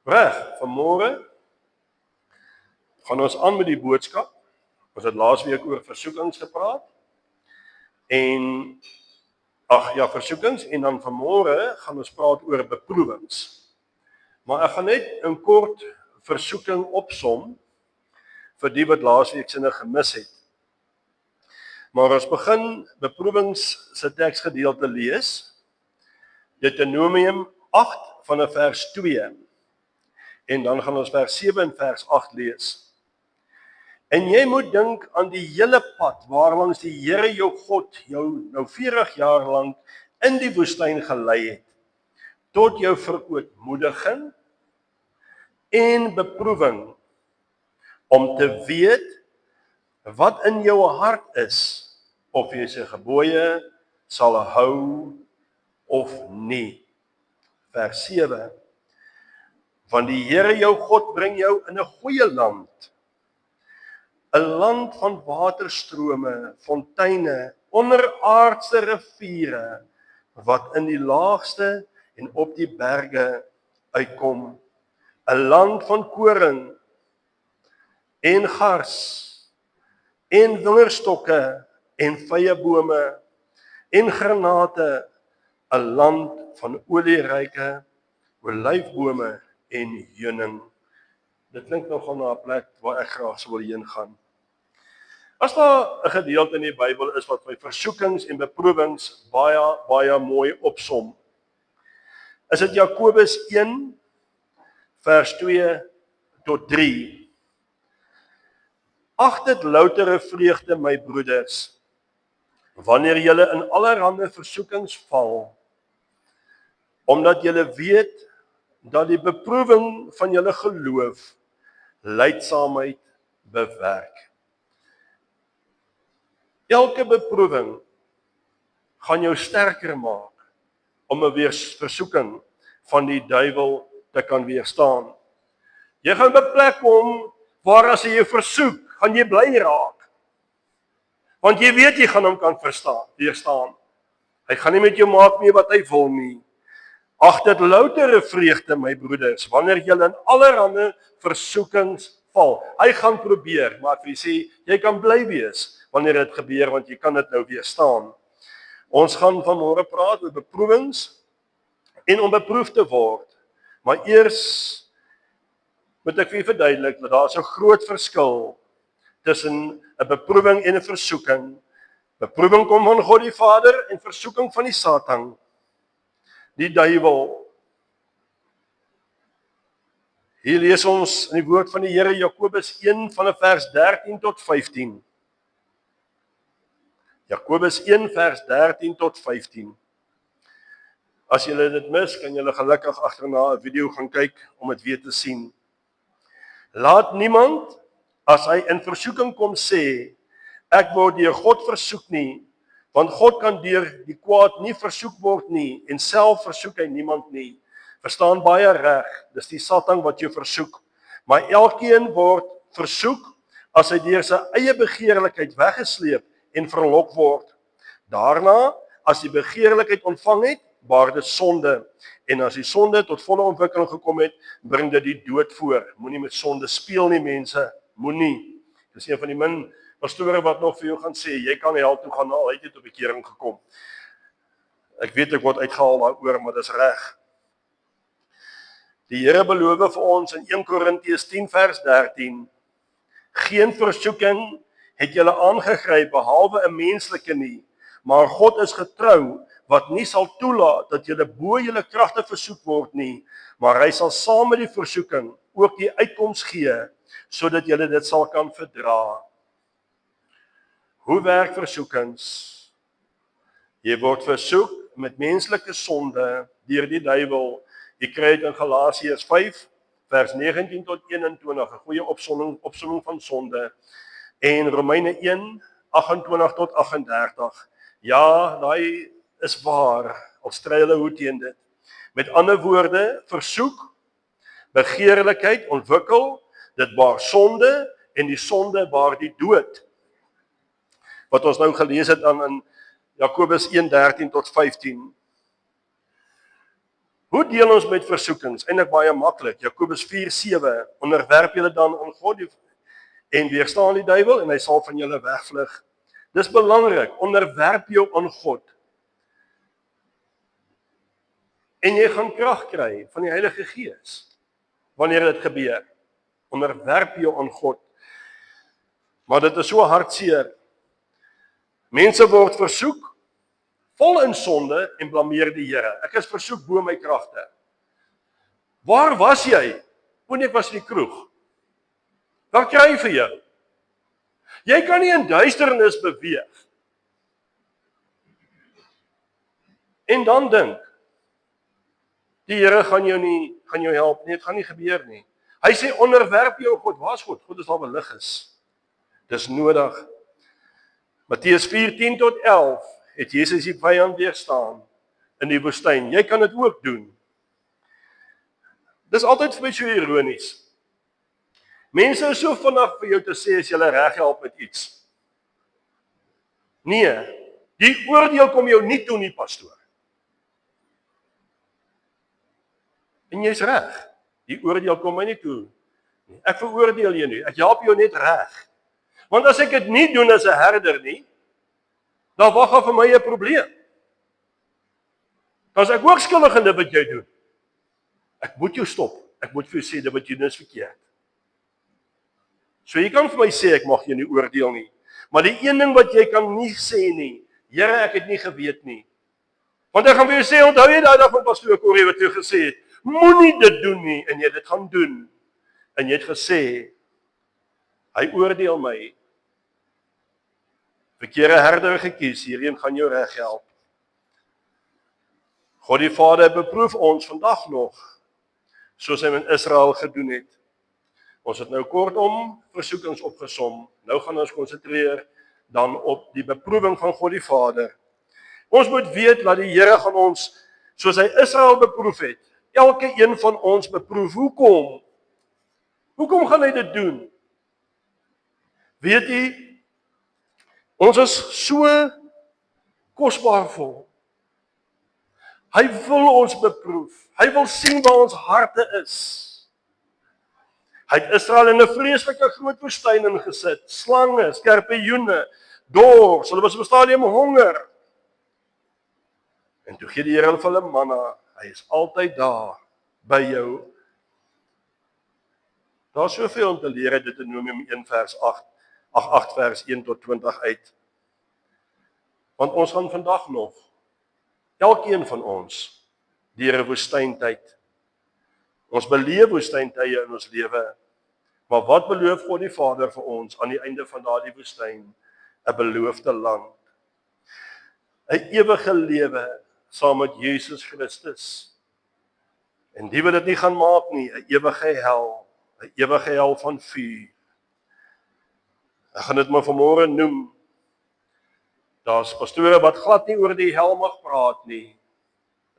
Reg, vanmôre gaan ons aan met die boodskap. Ons het laasweek oor versoekings gepraat. Versoekings en dan vanmôre gaan ons praat oor beproewings. Maar ek gaan net 'n kort versoeking opsom vir die wat laasweek sinne gemis het. Maar ons begin beproewings se teksgedeelte lees. Deuteronomium 8 vanaf vers 2. En dan gaan ons vers 7 en vers 8 lees. En jy moet dink aan die hele pad waarlangs die Here jou God jou nou 40 jaar lank in die woestyn gelei het, tot jou verootmoediging en beproewing, om te weet wat in jou hart is, of jy sy gebooie sal hou of nie. Vers 7. Want die Here jou God bring jou in 'n goeie land, 'n land van waterstrome, fonteine, onderaardse riviere, wat in die laagste en op die berge uitkom, 'n land van koring en gars en wingerstokke en vyebome en granate, 'n land van olieryke olyfbome en heuning. Dit klink nogal na 'n plek waar ek graag sou wil heen gaan. As daar 'n gedeelte in die Bybel is wat my versoekings en beproewings baie mooi opsom, is dit Jakobus 1 vers 2 tot 3. Ag dit loutere vreugde, my broeders, wanneer julle in allerlei versoekings val, omdat julle weet dat die beproewing van julle geloof lydsaamheid bewerk. Elke beproewing gaan jou sterker maak om 'n versoeking van die duiwel te kan weerstaan. Jy gaan by 'n plek kom waar as hy jou versoek, gaan jy bly raak. Want jy weet jy gaan hom kan weerstaan. Hy gaan nie met jou maak mee wat hy wil nie. Ag dit loutere vreugde, my broeders, wanneer julle in allerlei versoekings val. Hy gaan probeer, maar vir jy sê, jy kan bly wees wanneer dit gebeur, want jy kan dit nou weerstaan. Ons gaan vanmôre praat oor beproewings en om beproef te word. Maar eers moet ek vir julle verduidelik dat daar 'n groot verskil tussen 'n beproewing en 'n versoeking. Beproewing kom van God die Vader en versoeking van die Satan, die duiwel. Hier lees ons in die woord van die Here Jakobus 1 vanaf vers 13 tot 15. Jakobus 1 vers 13 tot 15. As julle dit mis, kan julle gelukkig agterna 'n video gaan kyk om dit weer te sien. Laat niemand, as hy in versoeking kom, sê, ek word deur God versoek nie, want God kan deur die kwaad nie versoek word nie, en self versoek hy niemand nie. Verstaan baie reg, dis die Satan wat jou versoek. Maar elkeen word versoek as hy deur sy eie begeerlikheid weggesleep en verlok word. Daarna, as die begeerlikheid ontvang het, baar dit sonde. En as die sonde tot volle ontwikkeling gekom het, bring dit die dood voor. Moenie met sonde speel nie, mense. Moenie. Dis een van die min pastore wat nog vir jou gaan sê, jy kan hel toe gaan, al het jy tot bekering gekom. Ek weet ek word uitgehaal daaroor, maar dis reg. Die Here beloof vir ons in 1 Korintiërs 10 vers 13, geen versoeking het julle aangegryp behalwe 'n menslike nie, maar God is getrou wat nie sal toelaat dat julle bo julle kragte versoek word nie, maar hy sal saam met die versoeking ook die uitkoms gee, sodat julle dit sal kan verdra. Hoe werk versoekings? Jy word versoek met menslike sonde deur die duiwel. Jy kry dit in Galasiërs 5 vers 19 tot 21, 'n goeie opsomming van sonde. En Romeine 1 28 tot 38. Ja, daai is waar. Al stry hulle hoe teen dit. Met ander woorde, versoek, begeerlikheid ontwikkel, dit baar sonde en die sonde baar die dood. Wat ons nou gelees het in Jakobus 1:13 tot 15. Hoe deel ons met versoekings? Eintlik baie maklik. Jakobus 4:7, onderwerp julle dan aan God en weerstaan die duiwel en hy sal van julle wegvlug. Dis belangrik, onderwerp jou aan God. En jy gaan krag kry van die Heilige Gees wanneer dit gebeur. Onderwerp jou aan God. Maar dit is so hartseer. Mense word versoek, vol in sonde en blameer die Here. Ek is versoek bo my kragte. Waar was jy? Ek was in die kroeg. Wat kry jy vir jou? Jy kan nie in duisternis beweeg. En dan dink, die Here gaan jou help nie, dit gaan nie gebeur nie. Hy sê onderwerp jou God, waar is God? God is daar waar lig is. Dis nodig. Matteus 4:10 tot 11 het Jesus die vyand weerstaan in die woestyn. Jy kan dit ook doen. Dis altyd vir my so ironies. Mense is so vinnig vir jou te sê as jy hulle reg help met iets. Nee, die oordeel kom jou nie toe nie, pastoor. En jy's reg. Die oordeel kom my nie toe. Ek veroordeel jou nie. Ek help jou net reg. Want as ek dit nie doen as 'n herder nie, dan wag daar vir my 'n probleem. Dan is ek ook skuldig in dit wat jy doen. Ek moet jou stop. Ek moet vir jou sê dit wat jy doen is verkeerd. So jy kan vir my sê ek mag jou nie oordeel nie. Maar die een ding wat jy kan nie sê nie, Here, ek het nie geweet nie. Want ek gaan vir jou sê, onthou jy daai dag van pastoor Corrie wat jy gesê het, moenie dit doen nie en jy dit gaan doen. En jy het gesê, hy oordeel my. Verkeerde herder gekies, hierheen gaan jou reg help. God die Vader beproef ons vandag nog, soos hy met Israel gedoen het. Ons het nou kortom versoekings opgesom. Nou gaan ons konsentreer dan op die beproewing van God die Vader. Ons moet weet dat die Here gaan ons, soos hy Israel beproef het, elke een van ons beproef. Hoekom? Hoekom gaan hy dit doen? Weet jy, ons is so kosbaar vir hom. Hy wil ons beproef. Hy wil sien waar ons harte is. Hy het Israel in 'n vreeslike groot woestyn ingesit. Slange, skorpioene, dors, hulle was op 'n stadium honger. En toe gee die Here vir hulle manna. Hy is altyd daar by jou. Daar is soveel om te leer uit Deuteronomium 1 vers 8 vers 1 tot 20 uit. Want ons gaan vandag nog, elkeen van ons, deur 'n woestyntyd. Ons beleef woestyntye in ons lewe. Maar wat beloof God die Vader vir ons aan die einde van daardie woestyn? 'n Beloofde land. 'n Ewige lewe saam met Jesus Christus. En die wat dit nie gaan maak nie, 'n ewige hel van vuur. Ek gaan dit maar vanmôre noem. Daar's pastore wat glad nie oor die hel mag praat nie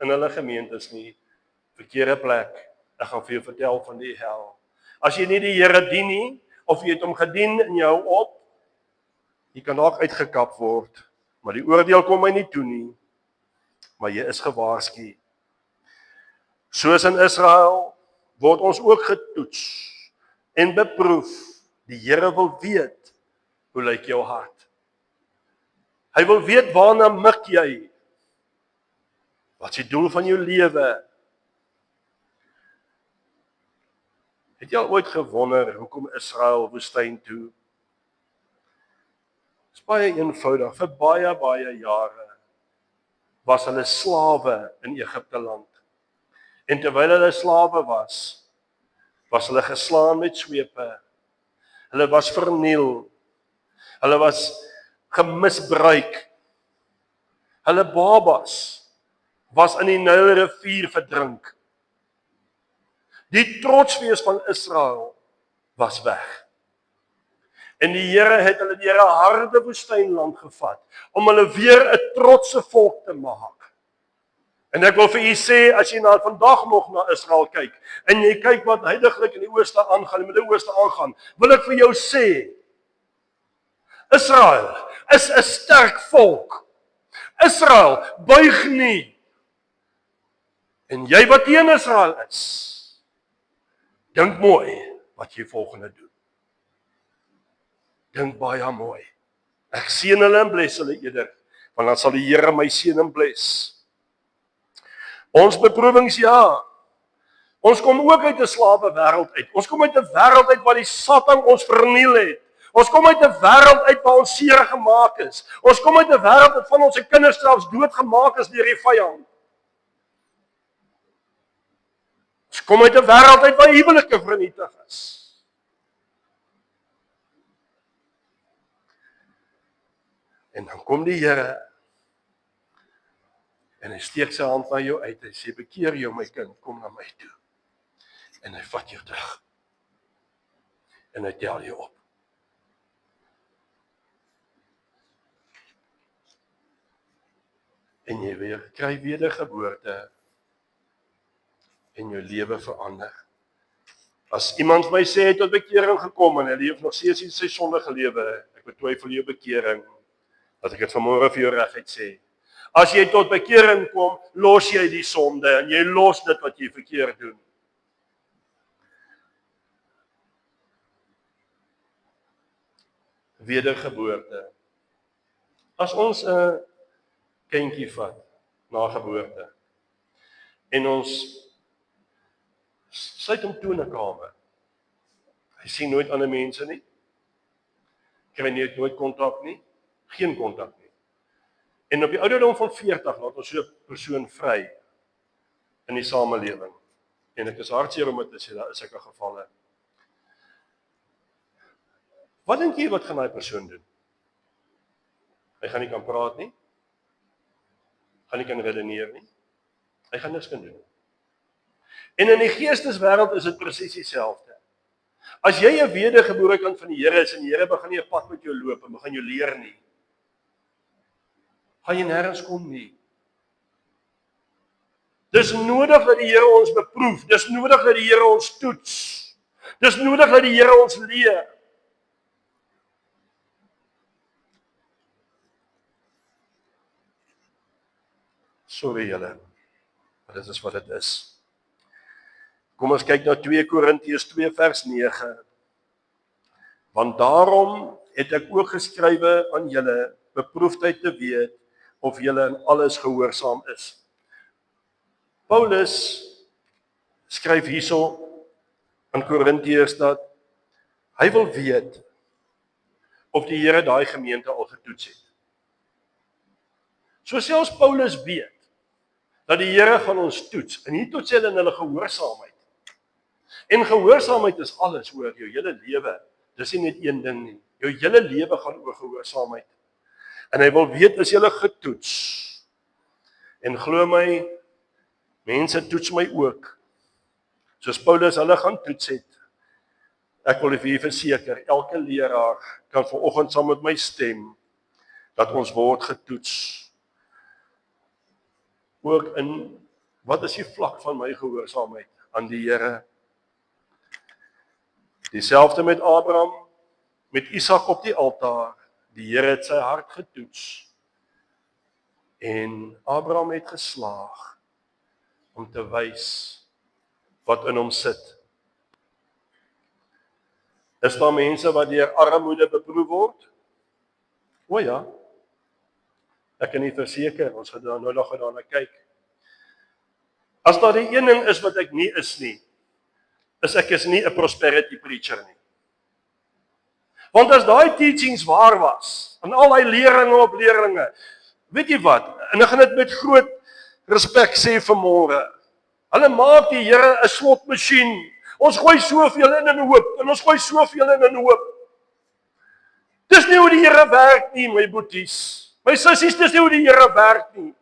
in hulle gemeentes nie. Verkeerde plek. Ek gaan vir jou vertel van die hel. As jy nie die Here dien nie, of jy het hom gedien in jou op, jy kan dalk uitgekap word, maar die oordeel kom my nie toe nie, maar jy is gewaarsku. Soos in Israel, word ons ook getoets en beproef. Die Here wil weet, hoe lyk jou hart? Hy wil weet waarna mik jy? Wat is die doel van jou lewe? Het jy al ooit gewonder, hoekom Israel woestyn toe? Dit is baie eenvoudig, vir baie jare was hulle slawe in Egipte land. En terwyl hulle slawe was hulle geslaan met swepe. Hulle was verniel. Hulle was gemisbruik. Hulle babas was in die Nylrivier verdrink. Die trotsfees van Israel was weg. En die Here het hulle deur 'n harde woestynland gevat om hulle weer 'n trotse volk te maak. En ek wil vir u sê, as jy vandag nog na Israel kyk en jy kyk wat heidaglik in die Ooste aangaan, in die Midde-Ooste aangaan, wil ek vir jou sê, Israel is 'n sterk volk. Israel buig nie. En jy wat teen Israel is, dink mooi wat jy volgende doen. Dink baie mooi. Ek seën hulle en bless hulle eerder, want dan sal die Here my seën en bless. Ons beproewings, ja. Ons kom ook uit 'n slawe wêreld uit. Ons kom uit 'n wêreld uit waar die Satan ons verniel het. Ons kom uit 'n wêreld uit waar ons seer gemaak is. Ons kom uit 'n wêreld wat van ons kinders selfs doodgemaak is deur die vyand. Ons kom uit 'n wêreld uit waar huwelike vernietig is. En dan kom die Here en hy steek sy hand na jou uit. Hy sê, bekeer jou my kind, kom na my toe. En hy vat jou terug. En hy tel jou op. En jy kry wedergeboorte en jou lewe verander. As iemand my sê hy het tot bekering gekom en hy leef nog steeds in sy sondige lewe, ek betwyfel jou bekering, dat ek dit vanmôre vir jou reguit sê. As jy tot bekering kom, los jy die sonde en jy los dit wat jy verkeerd doen. Wedergeboorte. As ons 'n kindjie vat na geboorte en ons sluit hom toe in 'n kamer. Hy sien nooit ander mense nie. Kry nooit kontak nie. Geen kontak nie. En op die ouderdom van 40 laat ons so 'n persoon vry in die samelewing. En ek is hartseer om dit te sê, daar is sulke gevalle. Wat dink jy wat gaan daai persoon doen? Hy gaan nie kan praat nie. Gaan nie kan redeneer nie. Hy gaan niks kan doen. En in die geesteswêreld is dit presies dieselfde. As jy 'n wedergebore kind van die Here is en die Here begin nie 'n pad met jou loop en begin jou leer nie, gaan jy nêrens kom nie. Dis nodig dat die Here ons beproef. Dis nodig dat die Here ons toets. Dis nodig dat die Here ons leer. Sorry julle, maar dit is wat dit is. Kom ons kyk na 2 Korintiërs 2 vers 9. Want daarom het ek ook geskrywe aan julle, beproefdheid te weet, of julle in alles gehoorsaam is. Paulus skryf hierso aan Korintiërs dat hy wil weet of die Here daai gemeente al getoets het. So selfs Paulus weet dat die Here gaan ons toets, en hier toets hy in hulle gehoorsaamheid. En gehoorsaamheid is alles oor jou hele lewe. Dis nie net een ding nie. Jou hele lewe gaan oor gehoorsaamheid. En hy wil weet, is jy getoets? En glo my, mense toets my ook. Soos Paulus hulle gaan toets het. Ek wil vir u verseker, elke leraar kan vanoggend saam met my stem, dat ons word getoets. Ook in, wat is die vlak van my gehoorsaamheid aan die Here? Dieselfde met Abraham, met Isak op die altaar. Die Here het sy hart getoets. En Abraham het geslaag om te wys wat in hom sit. Is daar mense wat deur armoede beproef word? O ja. Ek kan nie verseker, ons gaan nou nog daarna kyk. As daar die een ding is wat ek nie is nie, ek is nie 'n prosperity preacher nie. Want as daai teachings waar was, en al die leringe op leringe, weet jy wat, en ek gaan dit met groot respek sê vanmôre, hulle maak die Here 'n slotmasjien. Ons gooi soveel in 'n hoop, en ons gooi soveel in 'n hoop. Dis nie hoe die Here werk nie, my boeties. My sissies, dis nie hoe die Here werk nie.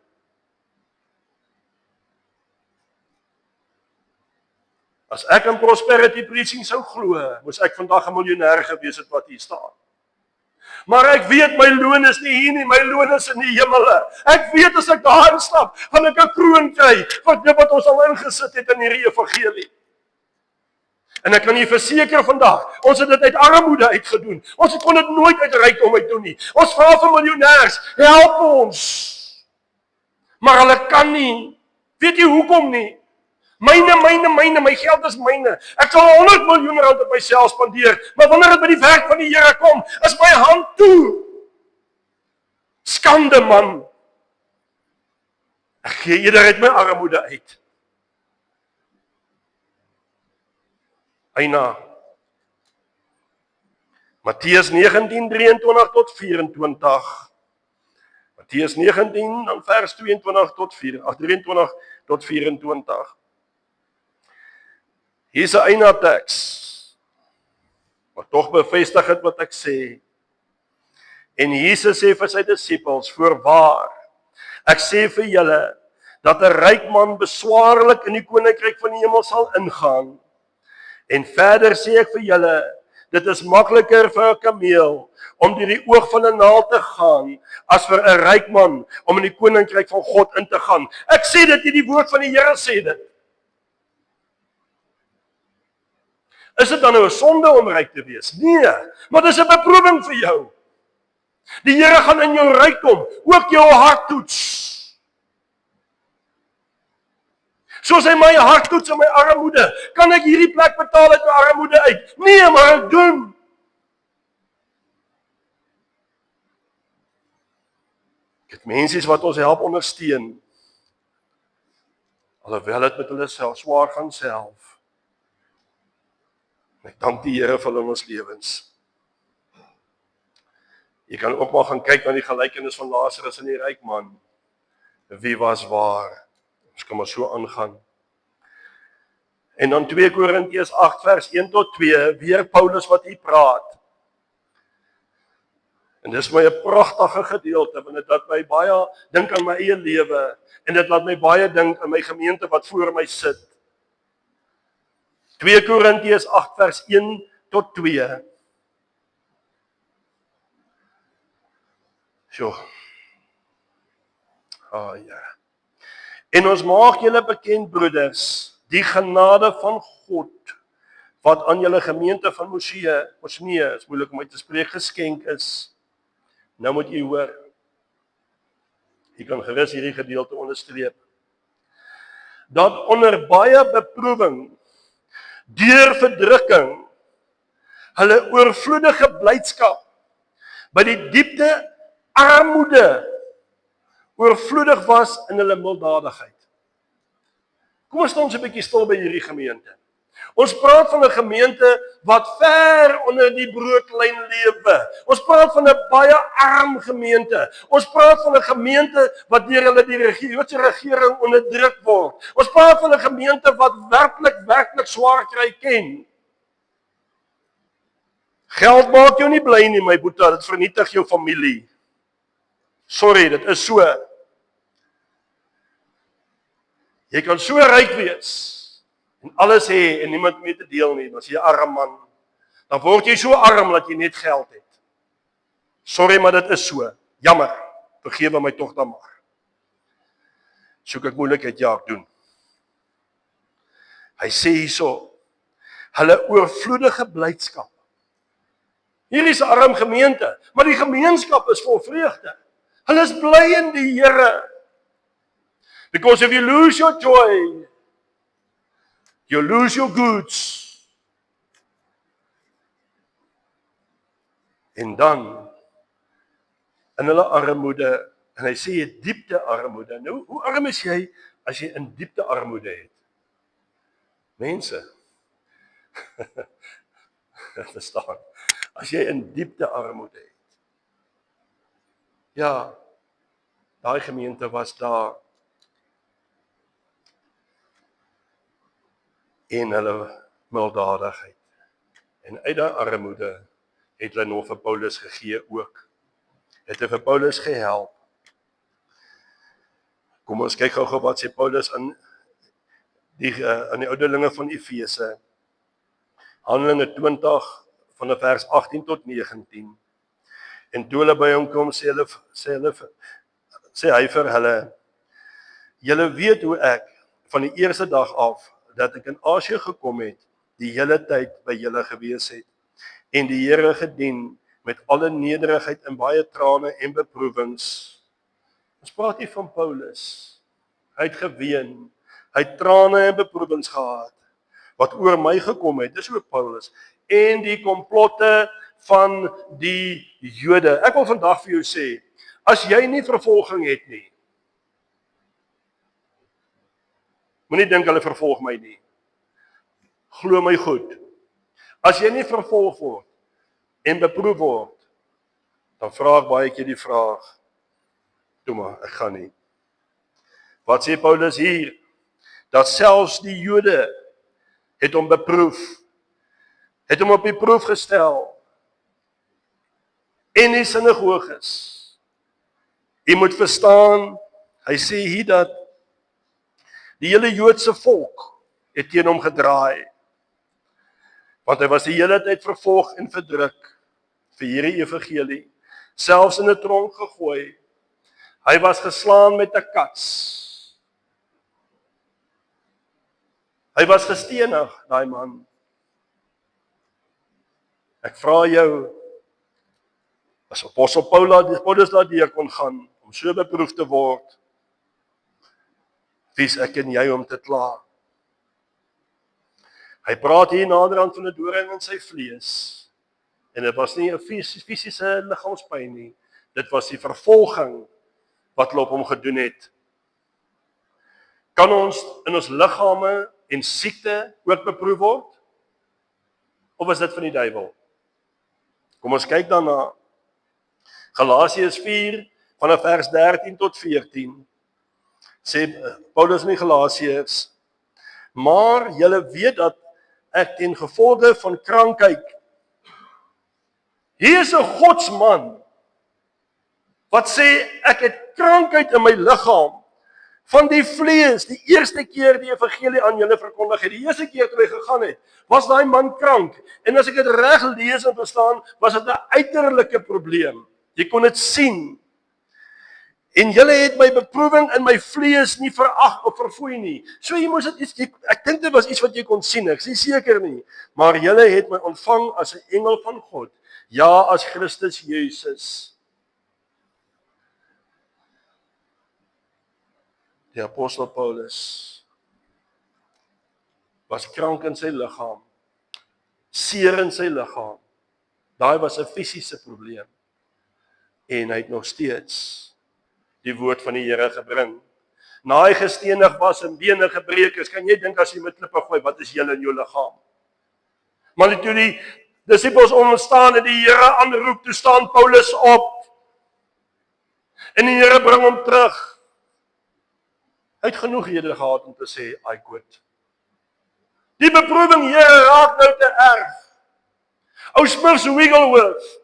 As ek in prosperity preaching sou glo, moes ek vandag 'n miljonair gewees het wat hier staan. Maar ek weet my loon is nie hier nie, my loon is in die hemele. Ek weet as ek daar instap, gaan ek 'n kroon kry vir dit wat ons al ingesit het in hierdie evangelie. En ek kan u verseker vandag, ons het dit uit armoede uitgedoen. Ons kon dit nooit uit rykdom uit doen nie. Ons vra vir miljonêers, help ons. Maar hulle kan nie. Weet jy hoekom nie? Myne, my geld is myne. Ek sal 100 miljoen rand op myself spandeer, maar wanneer dit by die werk van die Here kom, is my hand toe. Skande man. Ek gee eerder uit my armoede uit. Eina. Matteus 19:23 tot 24. Matteus 19 dan vers 22 tot 23 tot 24. Hier's 'n eina teks. Maar tog bevestig dit wat ek sê. En Jesus sê vir sy disippels: "Voorwaar, ek sê vir julle dat 'n ryk man beswaarlik in die koninkryk van die hemel sal ingaan." En verder sê ek vir julle, dit is makliker vir 'n kameel om deur die oog van 'n naald te gaan as vir 'n ryk man om in die koninkryk van God in te gaan. Ek sê dit, die woord van die Here sê dit. Is dit dan nou 'n sonde om ryk te wees? Nee, maar dis 'n beproewing vir jou. Die Here gaan in jou rykdom ook jou hart toets. Soos hy my hart toets in my armoede, kan ek hierdie plek betaal uit my armoede uit? Nee, maar ek doen. Ek het mense wat ons help ondersteun, alhoewel dit met hulle self swaar gaan self. Ek dank die Here vir ons lewens. Jy kan ook maar gaan kyk na die gelykenis van Lazarus en die ryk man. Wie was waar? Ons kan maar so aangaan. En dan 2 Korintiërs 8 vers 1 tot 2, weer Paulus wat hier praat. En dis my 'n pragtige gedeelte, want dit laat my baie dink aan my eie lewe en dit laat my baie dink aan my gemeente wat voor my sit. 2 Korintiërs 8 vers 1 tot 2. So. Ja. En ons maak julle bekend, broeders, die genade van God wat aan julle gemeente van Mosee, is moeilik om uit te spreek, geskenk is. Nou moet jy hoor. Jy kan gerus hierdie gedeelte onderstreep. Dat onder baie beproewing, deur verdrukking, hulle oorvloedige blydskap by die diepte armoede oorvloedig was in hulle milddadigheid. Kom ons staan ons 'n bietjie stil by hierdie gemeente. Ons praat van 'n gemeente wat ver onder die broodlyn lewe. Ons praat van 'n baie arm gemeente. Ons praat van 'n gemeente wat deur hulle die Joodse regering onderdruk word. Ons praat van 'n gemeente wat werklik swaar kry ken. Geld maak jou nie bly nie, my boetie, dit vernietig jou familie. Sorry, dit is so. Jy kan so ryk wees en alles hê en niemand mee te deel nie, as jy 'n arm man. Dan word jy so arm dat jy net geld het. Sorry, maar dit is so. Jammer. Vergewe my tog dan maar. Soek ek moeilikheid, ja, ek doen. Hy sê hierso, hulle oorvloedige blydskap. Hier is 'n arm gemeente, maar die gemeenskap is vol vreugde. Hulle is bly in die Here. Because if you lose your joy, you lose your goods. En dan, in hulle armoede, en hy sê diepte armoede. Nou, hoe arm is jy as jy in diepte armoede het? Mense, verstaan, as jy in diepte armoede het. Ja, daai gemeente was daar. En hulle milddadigheid. En uit daai armoede het hulle nog vir Paulus gegee ook. Het hy vir Paulus gehelp. Kom ons kyk gou wat sê Paulus aan die ouderlinge van Efese. Handelinge 20 van vers 18 tot 19. En toe hulle by hom kom, sê hy vir hulle, julle weet hoe ek van die eerste dag af dat ek in Asië gekom het, die hele tyd by julle gewees het, en die Here gedien met alle nederigheid en baie trane en beproewings. Ons praat hier van Paulus. Hy het geween, Hy het trane en beproewings gehad wat oor my gekom het. Dis ook Paulus. En die komplotte van die Jode. Ek wil vandag vir jou sê, as jy nie vervolging het nie, moenie dink hulle vervolg my nie. Glo my goed. As jy nie vervolg word en beproef word, dan vra ek baie keer die vraag, toe maar, ek gaan nie. Wat sê Paulus hier? Dat selfs die Jode het hom beproef, het hom op die proef gestel, en die sinagoges. Jy moet verstaan, hy sê hier dat die hele Joodse volk het teen hom gedraai, want hy was die hele tyd vervolg en verdruk vir hierdie evangelie, selfs in 'n tronk gegooi. Hy was geslaan met 'n kats. Hy was gestenig, daai man. Ek vra jou, as apostel Paulus daardeur kon gaan, om so beproef te word, wie is ek en jy om te kla? Hy praat hier naderhand van 'n doring in sy vlees, en dit was nie 'n fisiese liggaamspyn nie, dit was die vervolging wat hulle op hom gedoen het. Kan ons in ons liggame en siekte ook beproef word? Of is dit van die duiwel? Kom ons kyk daarna. Galasiërs 4 vanaf vers 13 tot 14 sê Paulus in die Galasiërs, maar julle weet dat ek ten gevolge van krankheid, hier is 'n godsman wat sê ek het krankheid in my liggaam van die vlees, die eerste keer die evangelie aan julle verkondig het, die eerste keer toe hy gegaan het, was daai man krank, en as ek dit reg lees en verstaan, was dit 'n uiterlike probleem, jy kon dit sien, en julle het my beproewing in my vlees nie verag of verfoei nie, so jy moes dit, ek dink dit was iets wat jy kon sien, ek is seker nie, maar julle het my ontvang as 'n engel van God, ja, as Christus Jesus. Die apostel Paulus was krank in sy liggaam, seer in sy liggaam. Daai was 'n fisiese probleem. En hy het nog steeds die woord van die Here gebring. Na hy gestenig was en bene gebreek is, kan jy dink as jy met klippe gooi, wat is julle in jou liggaam? Maar toe die disippels ontstaan en die Here aanroep, toe staan Paulus op. En die Here bring hom terug. Hy het genoeghede gehad om te sê, I quit. Die beproewing, Here, raak nou te erg. Ou Smith Wigglesworth.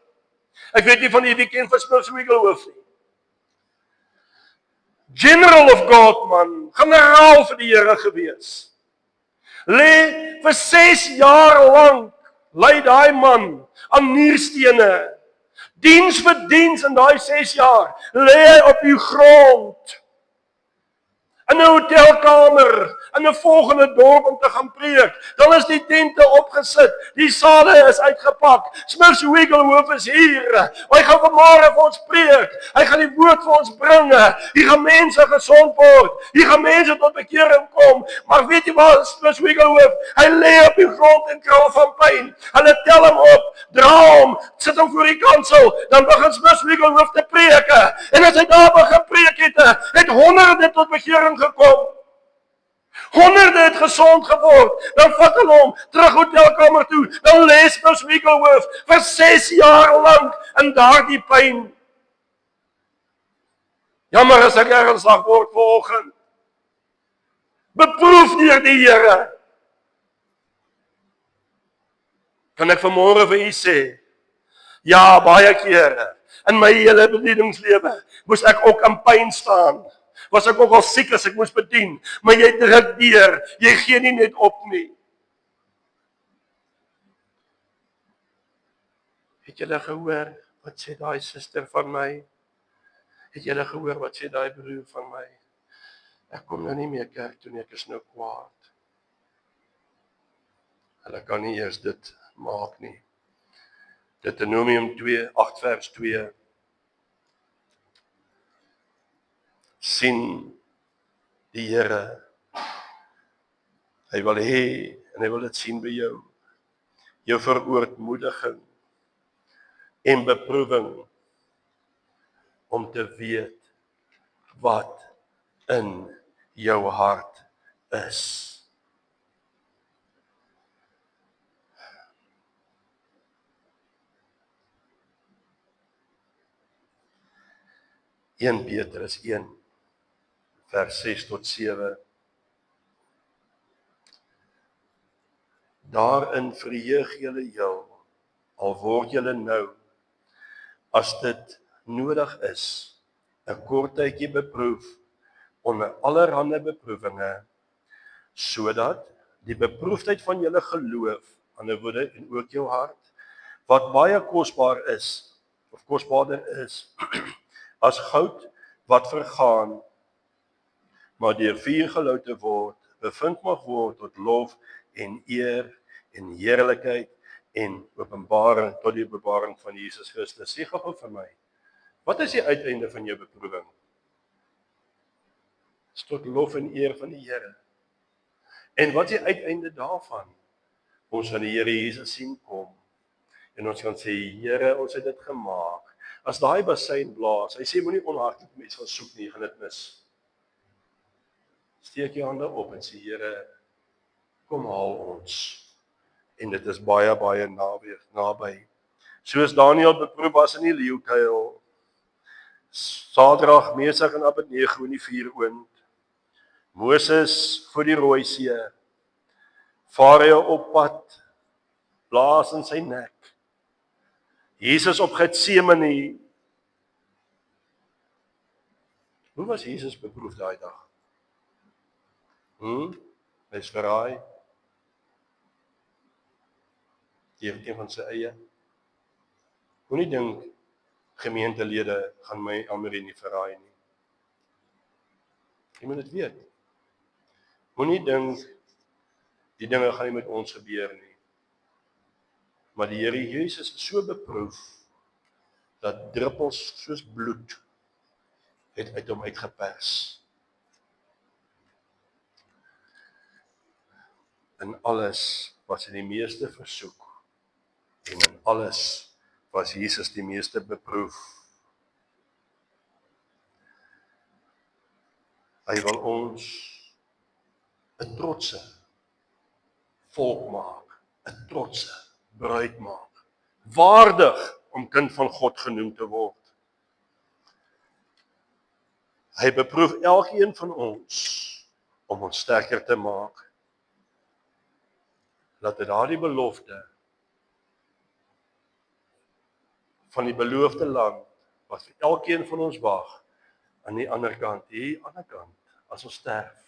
Ek weet nie van wie ken van Smith Wigglesworth nie. General of God, man. Generaal vir die Here gewees. Lê vir 6 jaar lank, lei daai man aan nierstene. Diens vir diens in daai 6 jaar, lê hy op die grond. In 'n hotelkamer, in 'n volgende dorp om te gaan preek. Dan is die tente opgesit, die sale is uitgepak. Smith Wigglesworth is hier. Hy gaan vanmôre vir ons preek. Hy gaan die woord vir ons bring. Hier gaan mense gesond word. Hier gaan mense tot bekering kom. Maar weet jy wat, Smith Wigglesworth, hy lê op die grond en krul van pyn. Hulle tel hom op, dra hom, sit hom voor die kansel, dan begin Smith Wigglesworth te preek. En as hy daar begin preek het honderde tot bekering gekom. Honderde het gesond geword. Dan vat hulle hom terug hotelkamer toe. Dan lê Smith Wigglesworth vir 6 jaar lank in daardie pyn. Jammer as ek ernstig word vanoggend. Beproef deur die Here. Kan ek vanmôre vir u sê? Ja, baie kere in my hele bedieningslewe moes ek ook in pyn staan. Was ek ook al siek as ek moes bedien, maar jy druk deur, jy gee nie net op nie. Het julle gehoor wat sê daai suster van my? Het julle gehoor wat sê daai broer van my? Ek kom nou nie meer kerk toe nie, ek is nou kwaad. Hulle kan nie eers dit maak nie. Deuteronomium 8 vers 2. Sien die Here Hy wil hê, en hy wil dit sien by jou verootmoediging en beproewing, om te weet wat in jou hart is. 1 Petrus 1, vers 6 tot 7. Daarin verheug julle jou, al word julle nou, as dit nodig is, 'n kort tydjie beproef onder allerhande beproewinge, sodat die beproefdheid van julle geloof, ander woorde en ook jou hart, wat baie kosbaar is, of kosbaarder is, as goud wat vergaan, maar deur vuur gelouter word, bevind mag word tot lof en eer en heerlikheid en openbaring tot die openbaring van Jesus Christus. Sê gou vir my, wat is die uiteinde van jou beproewing? Is tot lof en eer van die Here. En wat is die uiteinde daarvan? Ons gaan die Here Jesus sien kom. En ons gaan sê, Here, ons het dit gemaak. As daai bassein blaas, hy sê, moenie onhartlik mense gaan soek nie, jy gaan dit mis. Steek jou hande op en sê, Here, kom haal ons. En dit is baie, baie naby. Soos Daniël beproef was in die leeukuil, Sadrag, Mesach en Abednego in die vuuroond, Moses voor die Rooi See, Farao op pad, blaas in sy nek, Jesus op Getsemane. Hoe was Jesus beproef daai dag? Hy is verraai. Deur een van sy eie. Moenie dink gemeentelede gaan my Almarie nie verraai nie. Jy moet dit weet. Moenie dink die dinge gaan nie met ons gebeur nie. Maar die Here Jesus is so beproef dat druppels soos bloed het uit hom uitgepers. In alles was hy die meeste versoek en in alles was Jesus die meeste beproef. Hy wil ons 'n trotse volk maak, 'n trotse bruid maak, waardig om kind van God genoem te word. Hy beproef elkeen van ons om ons sterker te maak. Dat hy daardie belofte van die beloofde land, wat vir elkeen van ons wag, aan die ander kant, as ons sterf,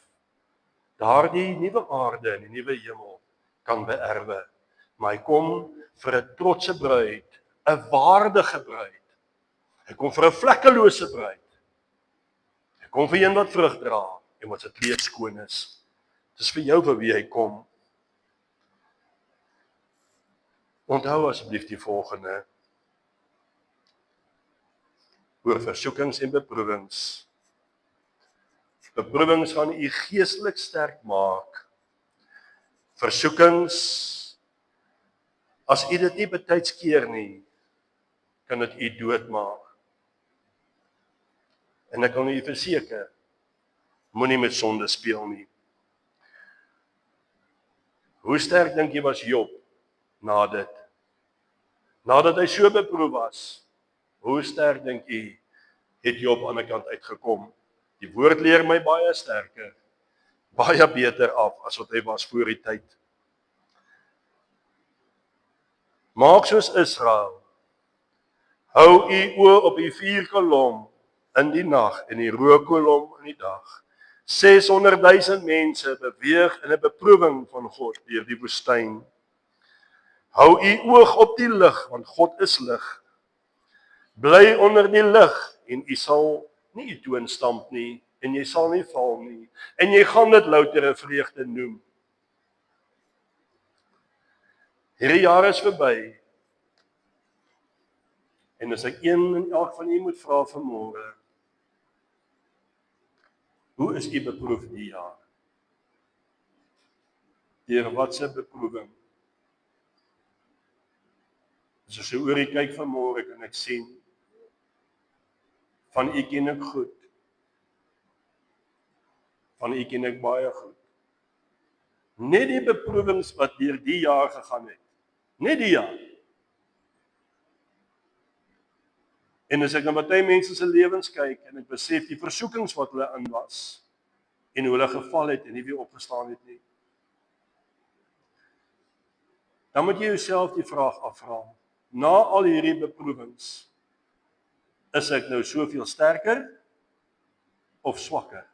daardie nuwe aarde en die nuwe hemel kan beerwe. Maar hy kom vir 'n trotse bruid, 'n waardige bruid. Hy kom vir 'n vlekkelose bruid. Hy kom vir een wat vrug dra en wat se kleed skoon is. Dis vir jou vir wie hy kom. Onthou asseblief die volgende oor versoekings en beproewings. Beproewings gaan u geestelik sterk maak. Versoekings, as u dit nie betyds keer nie, kan dit u doodmaak. En ek kan u verseker, moenie met sonde speel nie. Hoe sterk dink jy was Job na dit? Nadat hy so beproef was, hoe sterk dink jy het Job aan die kant uitgekom? Die woord leer my baie sterker, baie beter af as wat hy was voor die tyd. Maak soos Israel. Hou u oë op die vuurkolom in die nag en die rookkolom in die dag. 600,000 mense beweeg in 'n beproewing van God deur die woestyn. Hou u oog op die lig, want God is lig. Bly onder die lig en u sal nie u toon stamp nie en jy sal nie val nie en jy gaan dit loutere vreugde noem. Hierdie jaar is verby. En as ek een en elk van u moet vra vanmôre, hoe is u beproef die jaar? Deur watse beproewing? As ek so oor die kyk vanmôre kan ek sien, van u ken ek goed. Van u ken ek baie goed. Net die beproewings wat deur die jaar gegaan het. Net die jaar. En as ek na baie mense se lewens kyk en ek besef die versoekings wat hulle in was en hoe hulle geval het en nie weer opgestaan het nie. Dan moet jy jouself die vraag afvra. Na al hierdie beproewings, is ek nou soveel sterker of swakker?